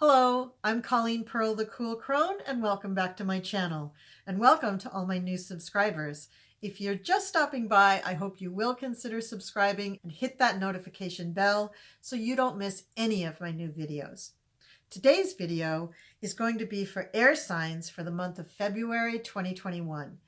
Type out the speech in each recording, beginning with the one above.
Hello, I'm Colleen Pearl, the Cool Crone, and welcome back to my channel. And welcome to all my new subscribers. If you're just stopping by, I hope you will consider subscribing and hit that notification bell so you don't miss any of my new videos. Today's video is going to be for air signs for the month of February 2021.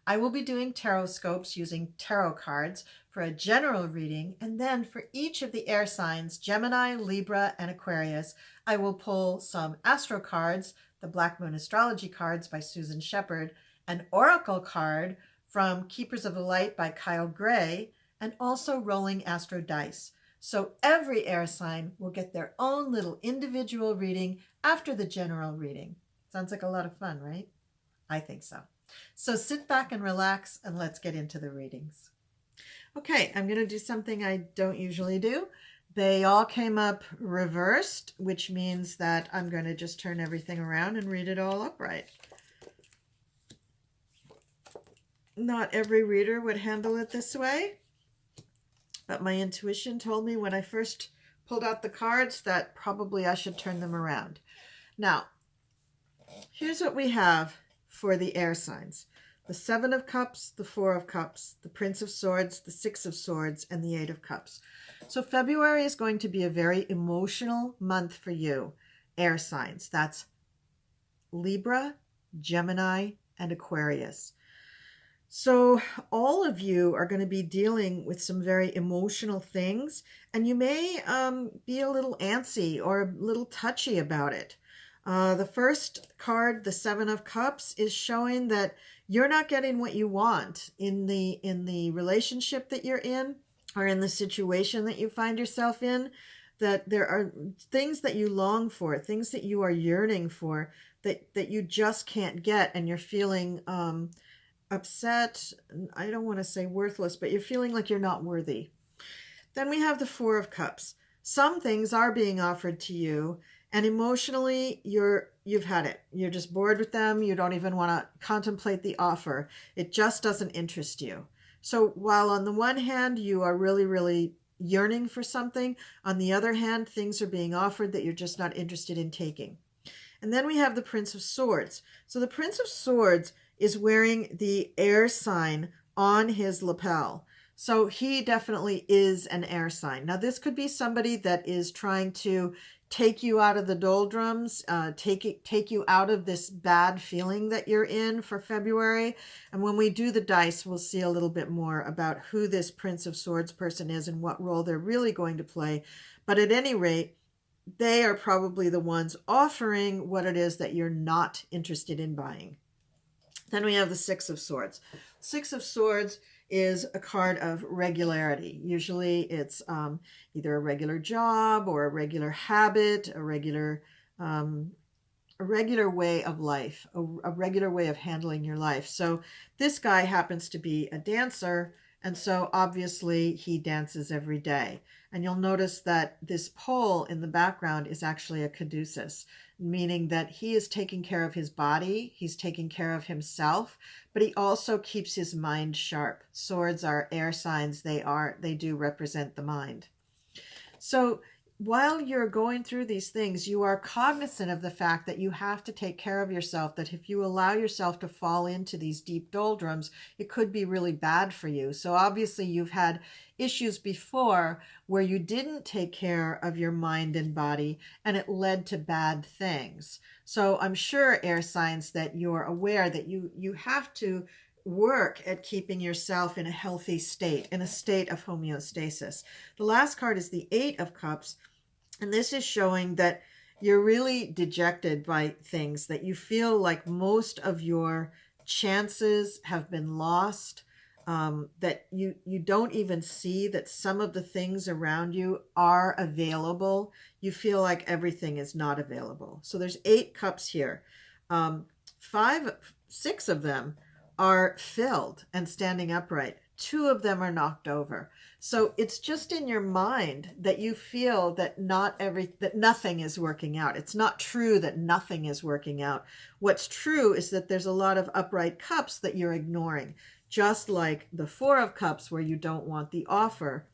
I will be doing tarot scopes using tarot cards for a general reading, and then for each of the air signs, Gemini, Libra, and Aquarius, I will pull some astro cards, the Black Moon Astrology cards by Susan Shepard, an oracle card from Keepers of the Light by Kyle Gray, and also rolling astro dice. So every air sign will get their own little individual reading after the general reading. Sounds like a lot of fun, right? I think so. So sit back and relax and let's get into the readings. Okay, I'm going to do something I don't usually do. They all came up reversed, which means that I'm going to just turn everything around and read it all upright. Not every reader would handle it this way, but my intuition told me when I first pulled out the cards that probably I should turn them around. Now, here's what we have for the air signs. The Seven of Cups, the Four of Cups, the Prince of Swords, the Six of Swords, and the Eight of Cups. So February is going to be a very emotional month for you, air signs. That's Libra, Gemini, and Aquarius. So all of you are going to be dealing with some very emotional things, and you may be a little antsy or a little touchy about it. The first card, the Seven of Cups, is showing that you're not getting what you want in the relationship that you're in or in the situation that you find yourself in, that there are things that you long for, things that you are yearning for that you just can't get, and you're feeling upset. I don't want to say worthless, but you're feeling like you're not worthy. Then we have the Four of Cups. Some things are being offered to you, and emotionally, you've had it. You're just bored with them. You don't even want to contemplate the offer. It just doesn't interest you. So while on the one hand, you are really, really yearning for something, on the other hand, things are being offered that you're just not interested in taking. And then we have the Prince of Swords. So the Prince of Swords is wearing the air sign on his lapel. So he definitely is an air sign. Now, this could be somebody that is trying to take you out of the doldrums, take you out of this bad feeling that you're in for February. And when we do the dice, we'll see a little bit more about who this Prince of Swords person is and what role they're really going to play. But at any rate, they are probably the ones offering what it is that you're not interested in buying. Then we have the Six of Swords. Six of Swords is a card of regularity. Usually it's either a regular job or a regular habit, a regular way of life, a regular way of handling your life. So this guy happens to be a dancer, and so obviously he dances every day. And you'll notice that this pole in the background is actually a caduceus, meaning that he is taking care of his body, he's taking care of himself, but he also keeps his mind sharp. Swords are air signs. They do represent the mind. So while you're going through these things, you are cognizant of the fact that you have to take care of yourself, that if you allow yourself to fall into these deep doldrums, it could be really bad for you. So obviously you've had issues before where you didn't take care of your mind and body, and it led to bad things. So I'm sure, air signs, that you're aware that you have to work at keeping yourself in a healthy state, in a state of homeostasis. The last card is the Eight of Cups, and this is showing that you're really dejected by things, that you feel like most of your chances have been lost, that you don't even see that some of the things around you are available. You feel like everything is not available. So there's 8 cups here. 6 of them are filled and standing upright. 2 of them are knocked over. So it's just in your mind that you feel that that nothing is working out. It's not true that nothing is working out. What's true is that there's a lot of upright cups that you're ignoring, just like the 4 of Cups, where you don't want the offer.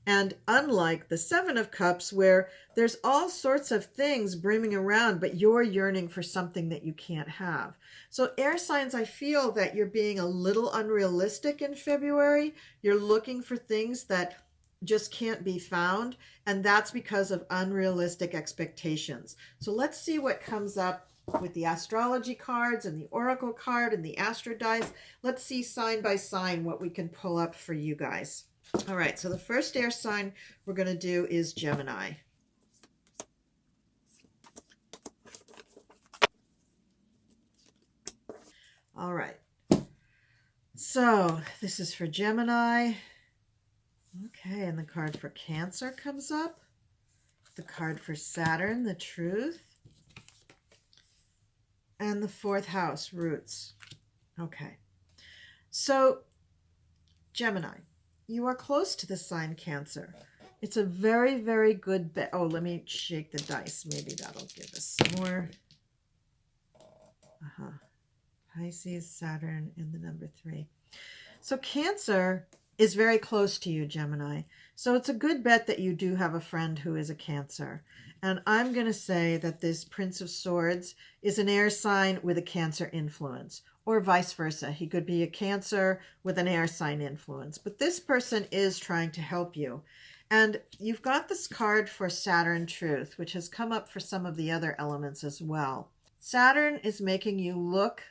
And unlike the Seven of Cups, where there's all sorts of things brimming around, but you're yearning for something that you can't have. So air signs, I feel that you're being a little unrealistic in February. You're looking for things that just can't be found, and that's because of unrealistic expectations. So let's see what comes up with the astrology cards and the oracle card and the astro dice. Let's see sign by sign what we can pull up for you guys. All right, so the first air sign we're going to do is Gemini. All right, so this is for Gemini. Okay, and the card for Cancer comes up. The card for Saturn, the Truth. And the fourth house, Roots. Okay, so Gemini, you are close to the sign Cancer. It's a very, very good bet. Oh, let me shake the dice. Maybe that'll give us more. Pisces, Saturn, and the number 3. So Cancer is very close to you, Gemini. So it's a good bet that you do have a friend who is a Cancer. And I'm going to say that this Prince of Swords is an air sign with a Cancer influence, or vice versa. He could be a Cancer with an air sign influence. But this person is trying to help you. And you've got this card for Saturn Truth, which has come up for some of the other elements as well. Saturn is making you look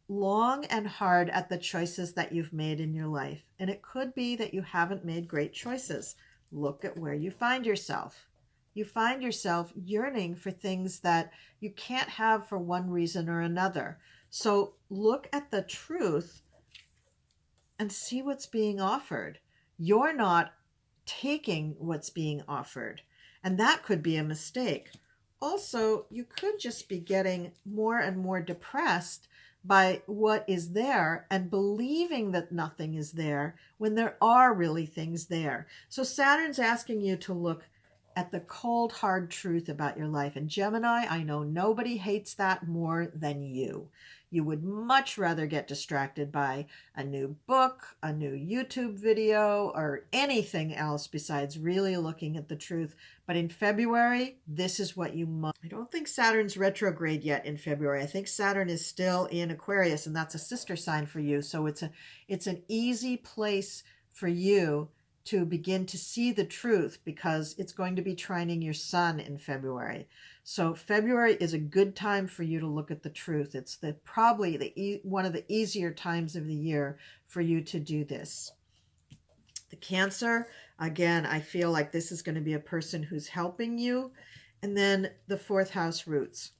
long and hard at the choices that you've made in your life. And it could be that you haven't made great choices. Look at where you find yourself. You find yourself yearning for things that you can't have for one reason or another. So look at the truth and see what's being offered. You're not taking what's being offered, and that could be a mistake. Also, you could just be getting more and more depressed by what is there and believing that nothing is there when there are really things there. So Saturn's asking you to look at the cold, hard truth about your life. And Gemini, I know nobody hates that more than you. You would much rather get distracted by a new book, a new YouTube video, or anything else besides really looking at the truth. But in February, this is what you must. I don't think Saturn's retrograde yet in February. I think Saturn is still in Aquarius, and that's a sister sign for you. So it's an easy place for you to begin to see the truth, because it's going to be trining your sun in February. So February is a good time for you to look at the truth. It's probably one of the easier times of the year for you to do this. The Cancer, again, I feel like this is going to be a person who's helping you. And then the fourth house, Roots.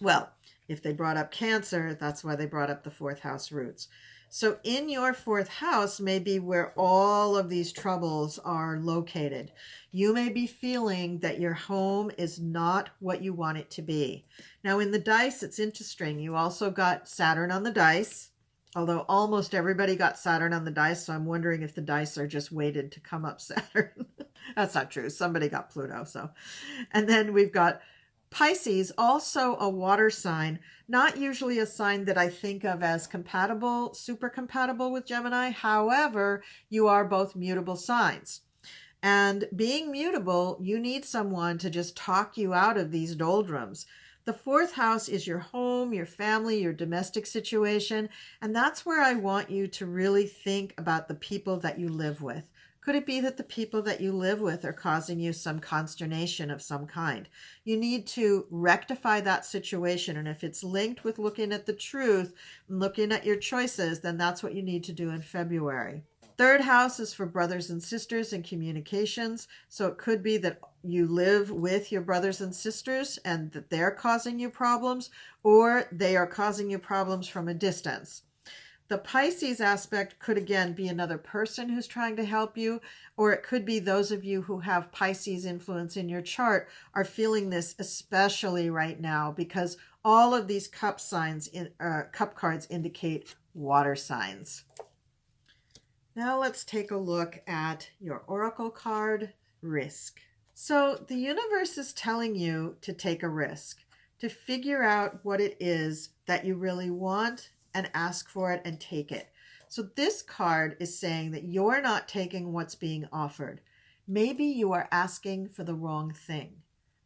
Well, if they brought up Cancer, that's why they brought up the fourth house, Roots. So in your fourth house may be where all of these troubles are located. You may be feeling that your home is not what you want it to be. Now in the dice, it's interesting. You also got Saturn on the dice, although almost everybody got Saturn on the dice. So I'm wondering if the dice are just weighted to come up Saturn. That's not true. Somebody got Pluto. And then we've got Pisces, also a water sign, not usually a sign that I think of as compatible, super compatible with Gemini. However, you are both mutable signs. And being mutable, you need someone to just talk you out of these doldrums. The fourth house is your home, your family, your domestic situation. And that's where I want you to really think about the people that you live with. Could it be that the people that you live with are causing you some consternation of some kind? You need to rectify that situation. And if it's linked with looking at the truth and looking at your choices, then that's what you need to do in February. Third house is for brothers and sisters and communications. So it could be that you live with your brothers and sisters and that they're causing you problems, or they are causing you problems from a distance. The Pisces aspect could again be another person who's trying to help you, or it could be those of you who have Pisces influence in your chart are feeling this especially right now, because all of these cup cards indicate water signs. Now let's take a look at your oracle card, Risk. So the universe is telling you to take a risk, to figure out what it is that you really want and ask for it and take it. So this card is saying that you're not taking what's being offered. Maybe you are asking for the wrong thing.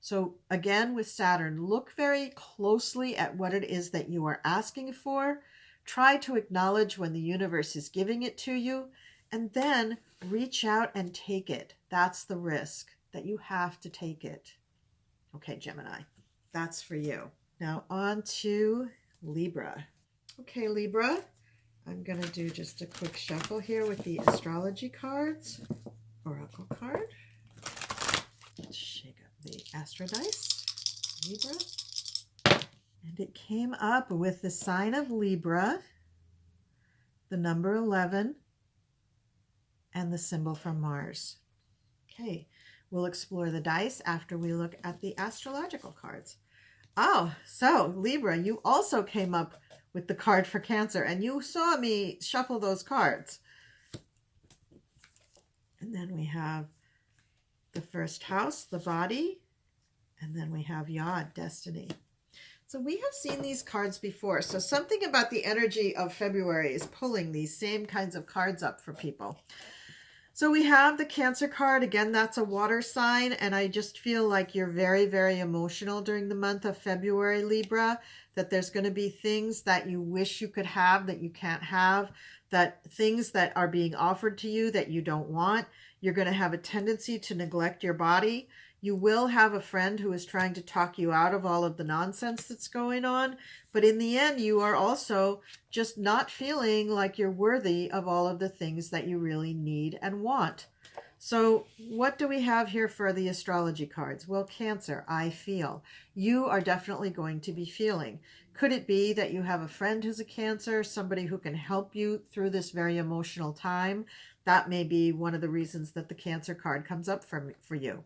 So again, with Saturn, look very closely at what it is that you are asking for. Try to acknowledge when the universe is giving it to you, and then reach out and take it. That's the risk, that you have to take it. Okay, Gemini, that's for you. Now on to Libra. Okay, Libra, I'm going to do just a quick shuffle here with the astrology cards, oracle card. Let's shake up the astro dice, Libra. And it came up with the sign of Libra, the number 11, and the symbol from Mars. Okay, we'll explore the dice after we look at the astrological cards. Oh, so Libra, you also came up with the card for Cancer, and you saw me shuffle those cards. And then we have the first house, the body, and then we have Yod, destiny. So we have seen these cards before. So something about the energy of February is pulling these same kinds of cards up for people. So we have the Cancer card. Again, that's a water sign. And I just feel like you're very, very emotional during the month of February, Libra, that there's going to be things that you wish you could have that you can't have, that things that are being offered to you that you don't want. You're going to have a tendency to neglect your body. You will have a friend who is trying to talk you out of all of the nonsense that's going on. But in the end, you are also just not feeling like you're worthy of all of the things that you really need and want. So what do we have here for the astrology cards? Well, Cancer, I feel. You are definitely going to be feeling. Could it be that you have a friend who's a Cancer, somebody who can help you through this very emotional time? That may be one of the reasons that the Cancer card comes up for you.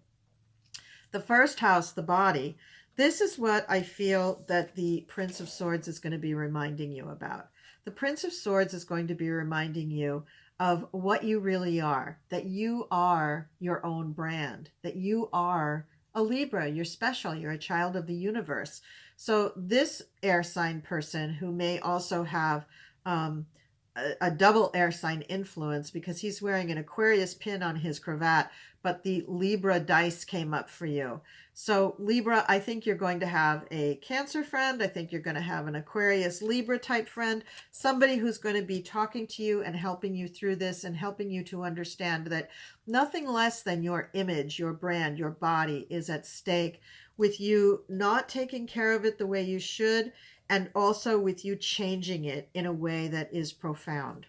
The first house, the body, this is what I feel that the Prince of Swords is going to be reminding you about. The Prince of Swords is going to be reminding you of what you really are, that you are your own brand, that you are a Libra, you're special, you're a child of the universe. So this air sign person who may also have a double air sign influence because he's wearing an Aquarius pin on his cravat, but the Libra dice came up for you. So Libra, I think you're going to have a Cancer friend. I think you're going to have an Aquarius Libra type friend, somebody who's going to be talking to you and helping you through this and helping you to understand that nothing less than your image, your brand, your body is at stake, with you not taking care of it the way you should, and also with you changing it in a way that is profound.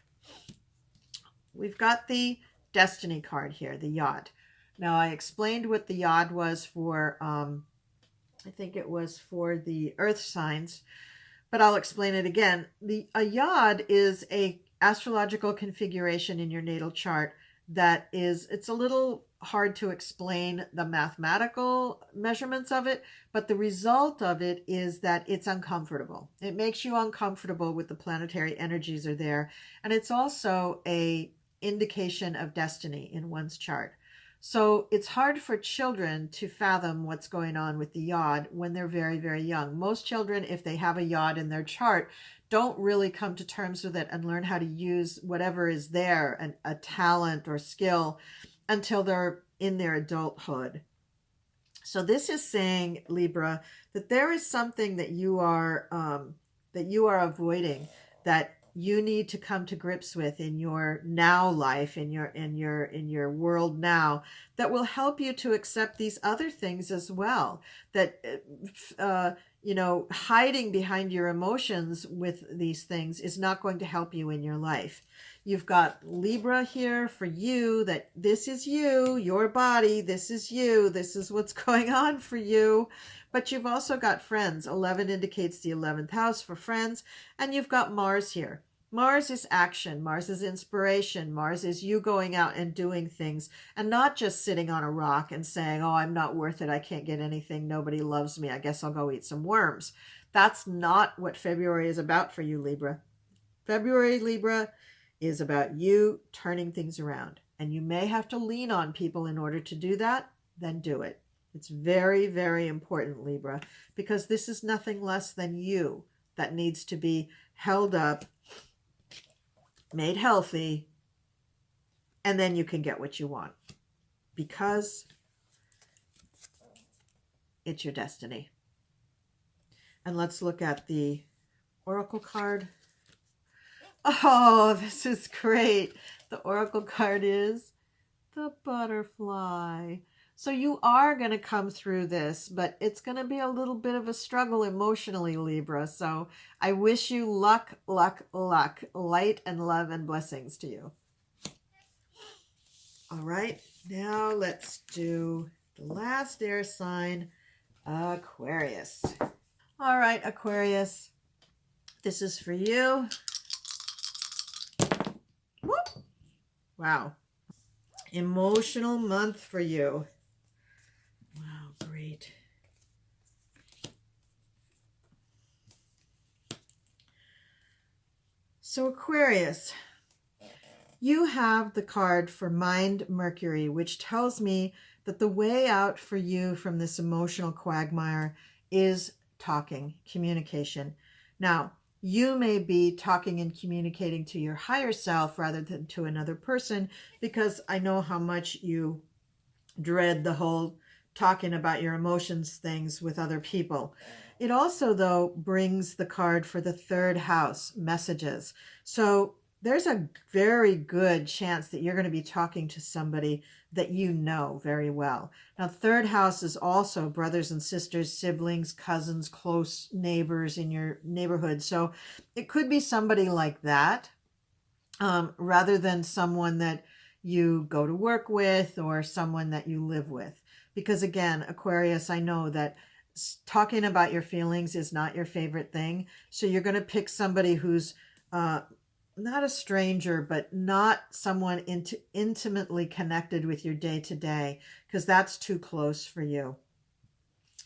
We've got the Destiny card here, the Yod. Now, I explained what the Yod was for, I think it was for the earth signs, but I'll explain it again. A Yod is a astrological configuration in your natal chart that is, it's a little hard to explain the mathematical measurements of it, but the result of it is that it's uncomfortable. It makes you uncomfortable with the planetary energies are there. And it's also a indication of destiny in one's chart. So it's hard for children to fathom what's going on with the Yod when they're very, very young. Most children, if they have a Yod in their chart, don't really come to terms with it and learn how to use whatever is there, a talent or skill, until they're in their adulthood. So this is saying, Libra, that there is something that you are avoiding, that you need to come to grips with in your now life, in your world now, that will help you to accept these other things as well. That hiding behind your emotions with these things is not going to help you in your life. You've got Libra here for you, that this is you, your body, this is you, this is what's going on for you. But you've also got friends. 11 indicates the 11th house for friends. And you've got Mars here. Mars is action. Mars is inspiration. Mars is you going out and doing things and not just sitting on a rock and saying, oh, I'm not worth it. I can't get anything. Nobody loves me. I guess I'll go eat some worms. That's not what February is about for you, Libra. February, Libra, is about you turning things around. And you may have to lean on people in order to do that. Then do it. It's very, very important, Libra, because this is nothing less than you that needs to be held up, made healthy, and then you can get what you want. because it's your destiny. And let's look at the Oracle card. Oh, this is great. The Oracle card is the Butterfly. So you are going to come through this, but it's going to be a little bit of a struggle emotionally, Libra. So I wish you luck, luck, luck, light and love and blessings to you. All right, now let's do the last air sign, Aquarius. All right, Aquarius, this is for you. Whoop. Wow. Emotional month for you. Wow, great. So Aquarius, you have the card for Mind Mercury, which tells me that the way out for you from this emotional quagmire is talking, communication. Now, you may be talking and communicating to your higher self rather than to another person, because I know how much you dread the whole talking about your emotions things with other people. It also, though, brings the card for the third house, messages. So there's a very good chance that you're going to be talking to somebody that you know very well. Now, third house is also brothers and sisters, siblings, cousins, close neighbors in your neighborhood. So it could be somebody like that, rather than someone that you go to work with or someone that you live with. Because again, Aquarius, I know that talking about your feelings is not your favorite thing. So you're going to pick somebody who's not a stranger, but not someone intimately connected with your day-to-day, because that's too close for you.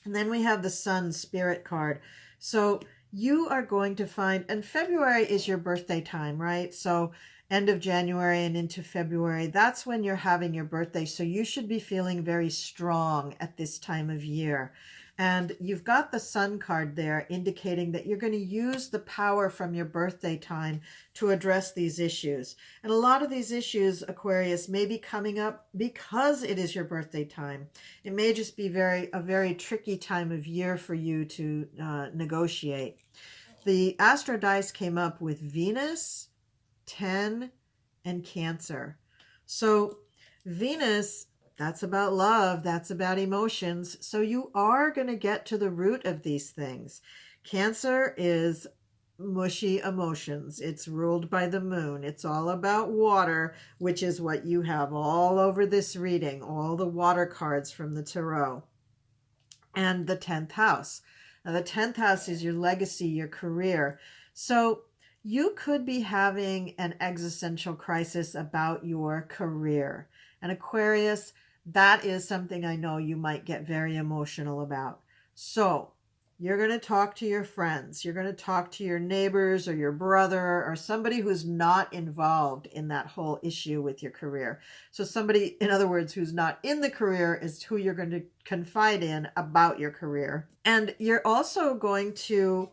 And then we have the Sun Spirit card. So you are going to find, and February is your birthday time, right? So end of January and into February, that's when you're having your birthday. So you should be feeling very strong at this time of year. And you've got the Sun card there indicating that you're going to use the power from your birthday time to address these issues. And a lot of these issues, Aquarius, may be coming up because it is your birthday time. It may just be a very tricky time of year for you to negotiate. The Astro Dice came up with Venus, 10, and Cancer. So Venus, that's about love. That's about emotions. So you are going to get to the root of these things. Cancer is mushy emotions. It's ruled by the moon. It's all about water, which is what you have all over this reading, all the water cards from the tarot. And the 10th house. Now, the 10th house is your legacy, your career. So you could be having an existential crisis about your career. And Aquarius, that is something I know you might get very emotional about. So you're going to talk to your friends. You're going to talk to your neighbors or your brother or somebody who's not involved in that whole issue with your career. So somebody, in other words, who's not in the career is who you're going to confide in about your career. And you're also going to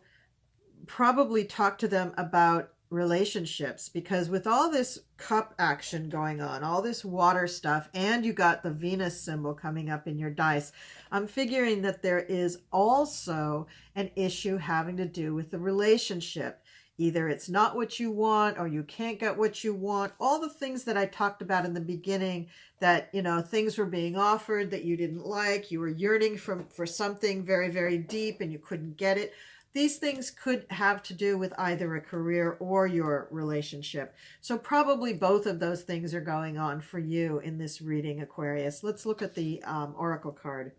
probably talk to them about relationships, because with all this cup action going on, all this water stuff, and you got the Venus symbol coming up in your dice, I'm figuring that there is also an issue having to do with the relationship. Either it's not what you want or you can't get what you want. All the things that I talked about in the beginning, that, you know, things were being offered that you didn't like. You were yearning for something very, very deep and you couldn't get it. These things could have to do with either a career or your relationship. So probably both of those things are going on for you in this reading, Aquarius. Let's look at the Oracle card.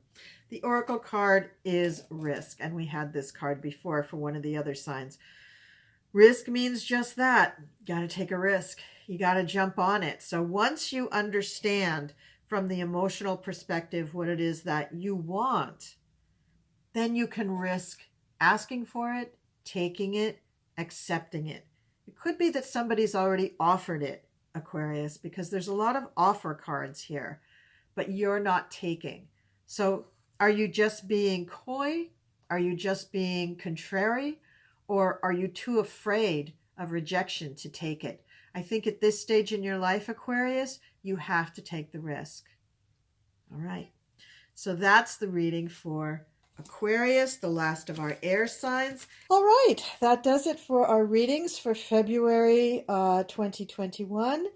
The Oracle card is risk, and we had this card before for one of the other signs. Risk means just that. You got to take a risk. You got to jump on it. So once you understand from the emotional perspective what it is that you want, then you can risk asking for it, taking it, accepting it. It could be that somebody's already offered it, Aquarius, because there's a lot of offer cards here, but you're not taking. So are you just being coy? Are you just being contrary? Or are you too afraid of rejection to take it? I think at this stage in your life, Aquarius, you have to take the risk. All right. So that's the reading for Aquarius, the last of our air signs. All right, that does it for our readings for February 2021.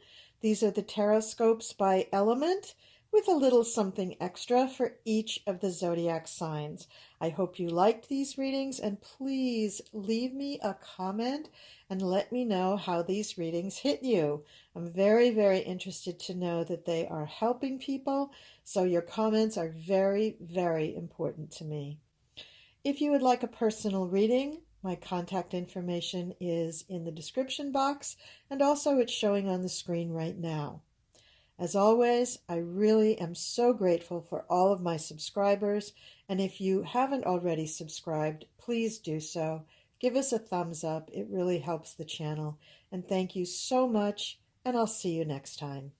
These are the tarot scopes by element with a little something extra for each of the zodiac signs. I hope you liked these readings, and please leave me a comment and let me know how these readings hit you. I'm very, very interested to know that they are helping people, so your comments are very, very important to me. If you would like a personal reading, my contact information is in the description box, and also it's showing on the screen right now. As always, I really am so grateful for all of my subscribers, and if you haven't already subscribed, please do so. Give us a thumbs up. It really helps the channel. And thank you so much, and I'll see you next time.